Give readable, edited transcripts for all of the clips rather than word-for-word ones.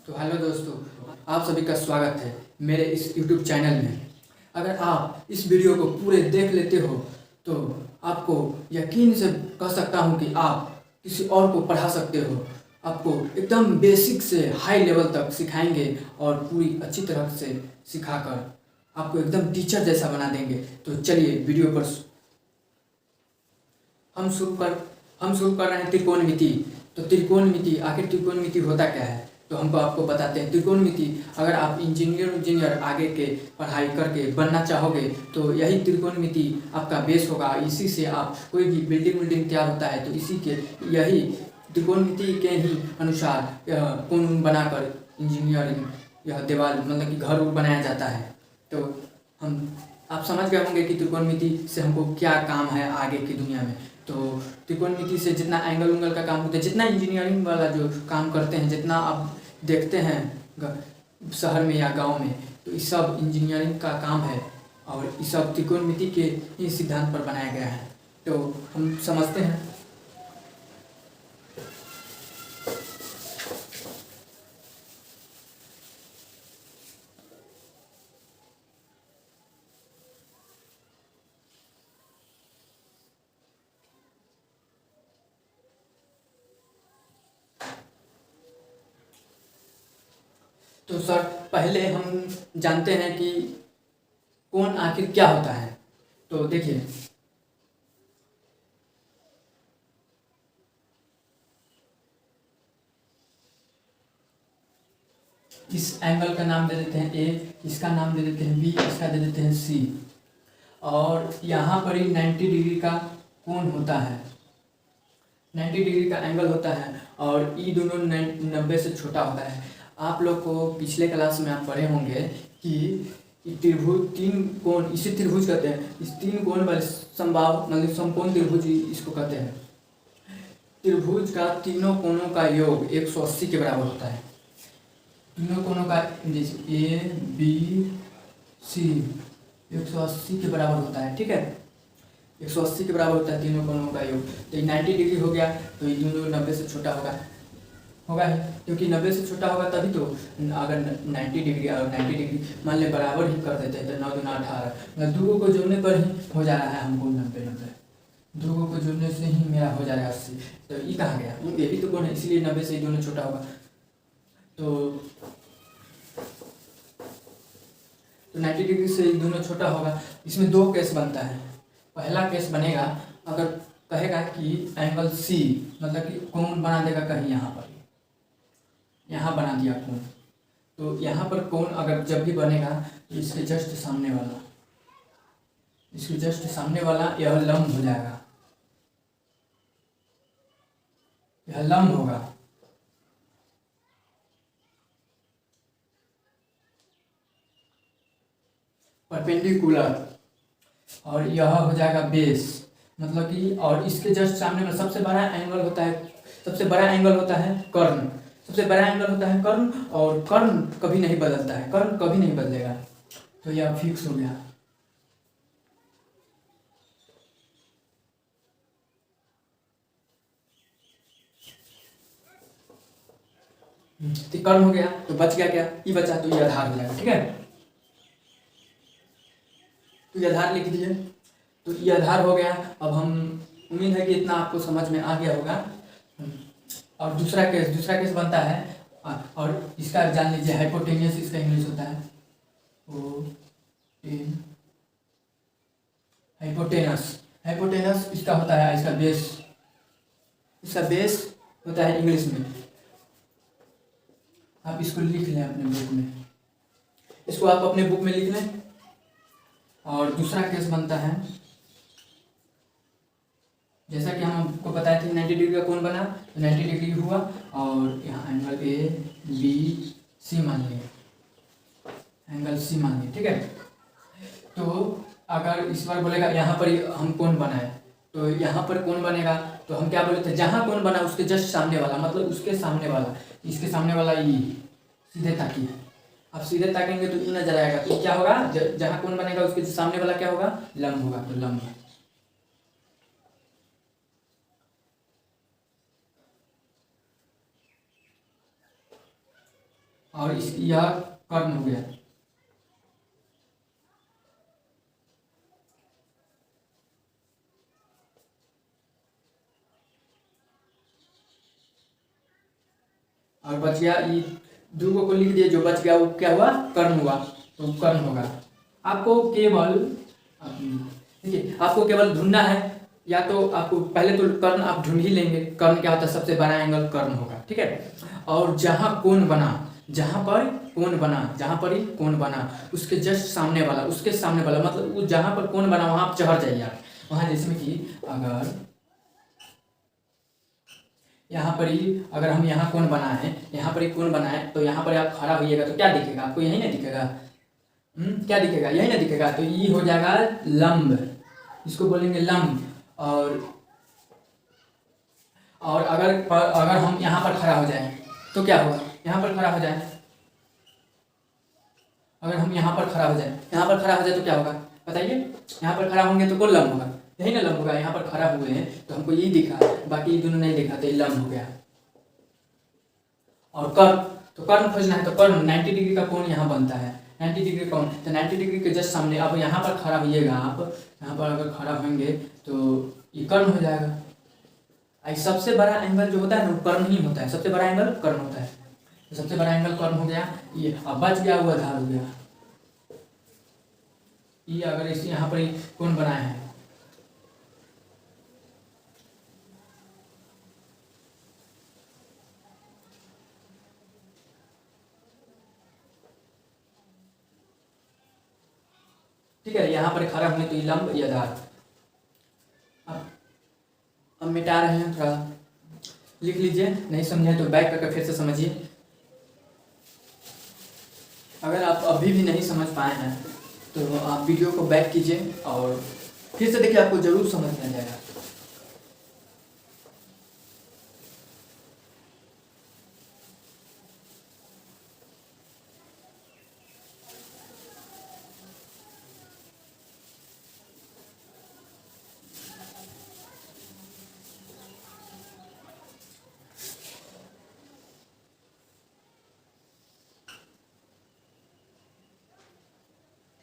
तो हेलो दोस्तों, आप सभी का स्वागत है मेरे इस YouTube चैनल में। अगर आप इस वीडियो को पूरे देख लेते हो तो आपको यकीन से कह सकता हूँ कि आप किसी और को पढ़ा सकते हो। आपको एकदम बेसिक से हाई लेवल तक सिखाएंगे और पूरी अच्छी तरह से सिखाकर आपको एकदम टीचर जैसा बना देंगे। तो चलिए वीडियो पर हम शुरू कर रहे हैं त्रिकोणमिति। तो त्रिकोणमिति, आखिर त्रिकोणमिति होता क्या है तो हमको आपको बताते हैं। त्रिकोणमिति अगर आप इंजीनियर आगे के पढ़ाई करके बनना चाहोगे तो यही त्रिकोणमिति आपका बेस होगा। इसी से आप कोई भी बिल्डिंग तैयार होता है तो इसी के यही त्रिकोणमिति के ही अनुसार यह कोण बनाकर इंजीनियरिंग यह दीवार मतलब कि घर बनाया जाता है। तो हम आप समझ गए होंगे कि त्रिकोणमिति से हमको क्या काम है आगे की दुनिया में। तो त्रिकोणमिति से जितना एंगल उंगल का काम होता है, जितना इंजीनियरिंग वाला जो काम करते हैं, जितना आप देखते हैं शहर में या गांव में, तो ये सब इंजीनियरिंग का काम है और ये सब त्रिकोणमिति के ही सिद्धांत पर बनाया गया है। तो हम समझते हैं। तो सर पहले हम जानते हैं कि कोण आखिर क्या होता है। तो देखिए, इस एंगल का नाम दे देते हैं ए, इसका नाम दे देते हैं बी, इसका दे देते हैं सी, और यहाँ पर ही 90 डिग्री का कोण होता है, 90 डिग्री का एंगल होता है और ये दोनों 90 से छोटा होता है। आप लोग को पिछले क्लास में आप पढ़े होंगे कि त्रिभुज, तीन कोण, इसे त्रिभुज कहते हैं। इस तीन कोण वाले समबाहु मतलब समकोण त्रिभुज इसको कहते हैं। त्रिभुज का तीनों कोणों का योग 180 के बराबर होता है। तीनों कोणों का ए बी सी 180 के बराबर होता है, ठीक है। 180 के बराबर होता है तीनों कोणों का योग। तो ये 90 डिग्री हो गया, तो ये दोनों 90 से छोटा होगा ही, क्योंकि 90 से छोटा होगा तभी तो। अगर 90 डिग्री और 90 डिग्री मान ले बराबर ही कर देते हैं तो 9 दूना 18, मतलब दो को जोड़ने पर ही हो जा रहा है हमको 90, दो को जोड़ने से ही मेरा हो जाएगा 80। तो ये कहाँ गया, ये भी तो कोण है, इसलिए 90 से दोनों छोटा होगा। तो 90 डिग्री से दोनों छोटा होगा। इसमें दो केस बनता है। पहला केस बनेगा अगर कहेगा कि एंगल सी, मतलब कि कोण बना देगा कहीं यहाँ पर, यहाँ बना दिया कोण, तो यहाँ पर कोण अगर जब भी बनेगा तो इसके जस्ट सामने वाला, इसके जस्ट सामने वाला यह लंब हो जाएगा, यह लंब होगा। परपेंडिकुलर, और यह हो जाएगा बेस, मतलब कि, और इसके जस्ट सामने में सबसे बड़ा एंगल होता है, सबसे बड़ा एंगल होता है कर्ण, सबसे बड़ा एंगल होता है कर्ण, और कर्ण कभी नहीं बदलता है, कर्ण कभी नहीं बदलेगा। तो यह फिक्स हो गया। तो कर्ण हो गया, तो बच गया क्या, ये बचा, तो ये आधार हो जाएगा, ठीक है। तो ये आधार लिख दीजिए। तो ये आधार हो गया। अब हम, उम्मीद है कि इतना आपको समझ में आ गया होगा। और दूसरा केस बनता है, और इसका जान लीजिए हाइपोटेनियस, इसका इंग्लिश होता है हाइपोटेनस इसका होता है, इसका बेस होता है इंग्लिश में। आप इसको लिख लें अपने बुक में, इसको आप अपने बुक में लिख लें। और दूसरा केस बनता है, जैसा कि हम आपको बताए थे 90 डिग्री का कोण बना, तो 90 डिग्री हुआ और यहाँ एंगल ए बी सी मान लिए, एंगल सी मान लिए, ठीक है। तो अगर इस बार बोलेगा यहाँ पर हम कोण बनाए, तो यहाँ पर कोण बनेगा, तो हम क्या बोले थे, जहाँ कोण बना उसके जस्ट सामने वाला, मतलब उसके सामने वाला, इसके सामने वाला ये सीधे ताकिए, आप सीधे ताकेंगे तो ये नजर आएगा। तो क्या होगा, जहाँ कोण बनेगा उसके सामने वाला क्या होगा, लंब होगा, तो लंब। और इस यह कर्ण हो गया। और बच गया ये दो को लिख दिए, जो बच गया वो क्या हुआ, कर्ण हुआ, तो कर्ण होगा। आपको केवल देखिए आपको केवल ढूंढना है, या तो आपको पहले तो कर्ण आप ढूंढ ही लेंगे, कर्ण क्या होता है, सबसे बड़ा एंगल कर्ण होगा, ठीक है। और जहाँ कोण बना, जहाँ पर कोण बना, जहाँ पर ही कोण बना उसके जस्ट सामने वाला, उसके सामने वाला, मतलब वो जहाँ पर कोण बना वहाँ आप चढ़ जाइए आप वहाँ। जैसे कि अगर यहाँ पर ही अगर हम यहाँ कोण बना है, यहाँ पर ही कोण बना है, तो यहाँ पर आप खड़ा होइएगा तो क्या दिखेगा आपको, यही ना दिखेगा। क्या दिखेगा, यही ना दिखेगा, तो ये हो जाएगा लंब, इसको बोलेंगे लंब। और अगर हम यहाँ पर खड़ा हो जाए तो क्या होगा, यहाँ पर खड़ा हो जाए, अगर हम यहाँ पर खड़ा हो जाए, यहाँ पर खड़ा हो जाए तो क्या होगा बताइए, यहाँ पर खड़ा होंगे तो कौन लंब होगा, यही ना लंब होगा। यहाँ पर खड़ा हुए हैं तो हमको यही दिखा, बाकी ये दोनों नहीं दिखा, तो ये लंब हो गया। और कर्ण, तो कर्ण खोजना है तो कर्ण 90 डिग्री का कोण यहाँ बनता है, 90 डिग्री कोण, तो 90 डिग्री के जस्ट सामने अब यहाँ पर खड़ा होइएगा आप, यहाँ पर अगर खड़ा होंगे तो ये कर्ण हो जाएगा। सबसे बड़ा एंगल जो होता है ना वो कर्ण ही होता है, सबसे बड़ा एंगल कर्ण होता है, तो सबसे बड़ा एंगल कर्ण हो गया ये। अब बच गया वो आधार हो गया ये। अगर इसे यहाँ पर कोण बनाए हैं, ठीक है, यहाँ पर खड़ा होंगे तो ये लंब, ये आधार। अब मिटा रहे हैं, थोड़ा लिख लीजिए, नहीं समझे तो बैक करके फिर से समझिए। अगर आप अभी भी नहीं समझ पाए हैं तो आप वीडियो को बैक कीजिए और फिर से देखिए, आपको जरूर समझ में आ जाएगा।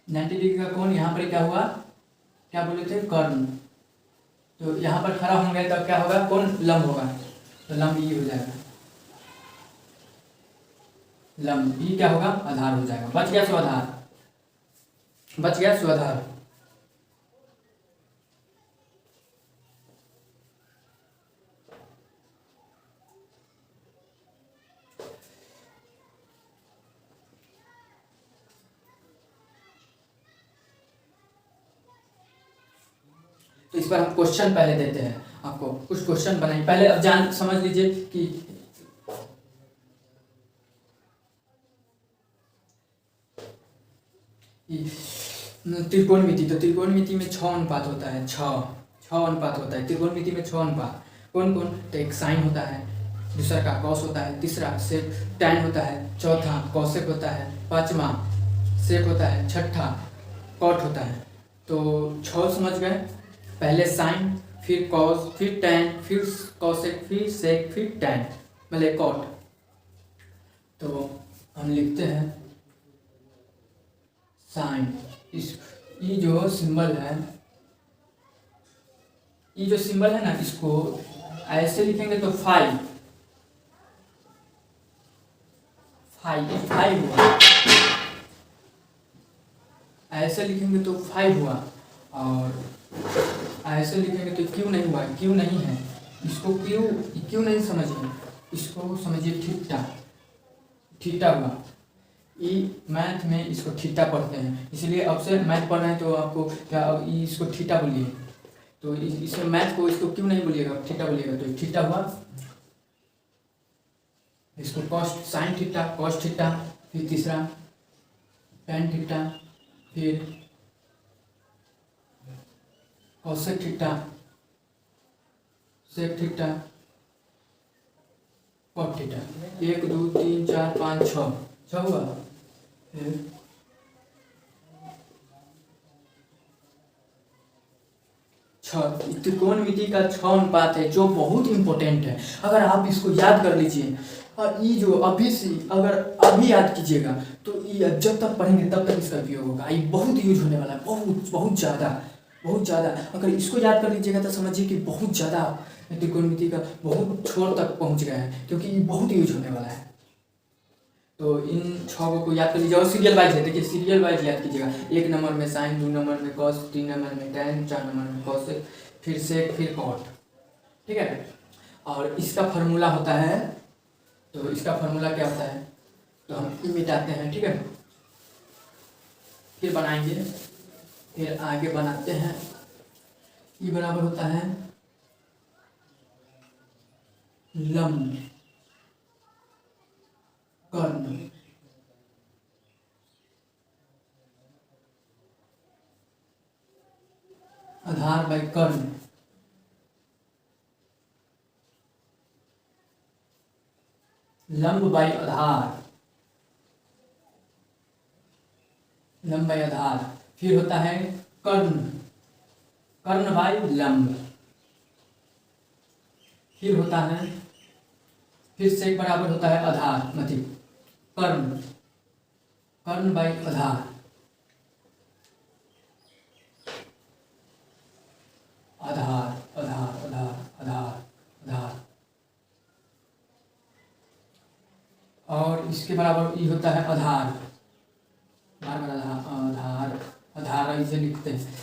नाइन्टी डिग्री का कोण, यहाँ पर क्या हुआ, क्या बोले थे, कर्ण। तो यहाँ पर खड़ा होंगे तब क्या होगा, कोण लंब होगा, तो लंब ये हो जाएगा, लंब ये क्या होगा, आधार हो जाएगा। बच गया स्वाधार, बच गया स्वाधार। तो इस पर हम क्वेश्चन पहले देते हैं, आपको कुछ क्वेश्चन बनाइए पहले, अब जान समझ लीजिए कि त्रिकोणमिति, तो त्रिकोणमिति में 6 अनुपात होता है, 6 अनुपात होता है त्रिकोणमिति में, 6 अनुपात। कौन कौन, तो एक साइन होता है, दूसरा का कॉस होता है, तीसरा सेक टैन होता है, चौथा कॉसेक होता है, पांचवा सेक होता है, छठा कॉट होता है। तो 6 समझ गए, पहले साइन, फिर कॉस, फिर टैन, फिर कॉसेक, फिर सेक, फिर टैन, मतलब कॉट। तो हम लिखते हैं साइन, इस ये जो सिंबल है, ये जो सिंबल है ना, इसको ऐसे लिखेंगे तो 5 हुआ, ऐसे लिखेंगे तो 5 हुआ, और ऐसे लिखेंगे तो क्यों नहीं हुआ, क्यों नहीं है, इसको क्यों नहीं समझिए, इसको समझिए थीटा, थीटा हुआ। ये मैथ में इसको थीटा पढ़ते हैं, इसलिए अब से मैथ पढ़ रहे हैं तो आपको क्या, अब इसको थीटा बोलिए, तो इसमें मैथ को इसको क्यों नहीं बोलिएगा, थीटा बोलिएगा, तो थीटा हुआ। इसको cos, sine theta, cos theta, फिर तीसरा टैन थीटा, फिर cosec theta, sec theta, cot theta. 1 2 3 4 5 6 हुआ। त्रिकोणमिति का 6 अनुपात है, जो बहुत इंपॉर्टेंट है। अगर आप इसको याद कर लीजिए, और ये जो अभी से अगर अभी याद कीजिएगा तो ये जब तक पढ़ेंगे तब तक इसका उपयोग होगा। ये बहुत यूज होने वाला है, बहुत बहुत ज़्यादा, बहुत ज़्यादा। अगर इसको याद कर लीजिएगा तो समझिए कि बहुत ज़्यादा त्रिकोणमिति का बहुत छोर तक पहुंच गया है, क्योंकि ये बहुत यूज होने वाला है। तो इन 6 को याद कर लीजिए और सीरियल वाइज है। देखिए सीरियल वाइज याद कीजिएगा, 1 नंबर में साइन, 2 नंबर में कॉस, 3 नंबर में टैन, 4 नंबर में कॉस, फिर सेक, फिर कॉट। ठीक है। और इसका फार्मूला होता है, तो इसका फार्मूला क्या होता है तो हम मिटाते हैं। ठीक है, फिर बनाएंगे, फिर आगे बनाते हैं। ई बराबर होता है लंब कर्ण आधार बाई कर्ण। लंब बाई आधार, लंब बाई आधार। फिर होता है कर्ण, कर्ण बाई लंब। फिर होता है, फिर से बराबर होता है आधार, मतलब कर्ण, कर्ण बाई आधार, आधार आधार आधार आधार आधार। और इसके बराबर ये होता है आधार, बार बार आधार आधार आधार, इसे लिखते हैं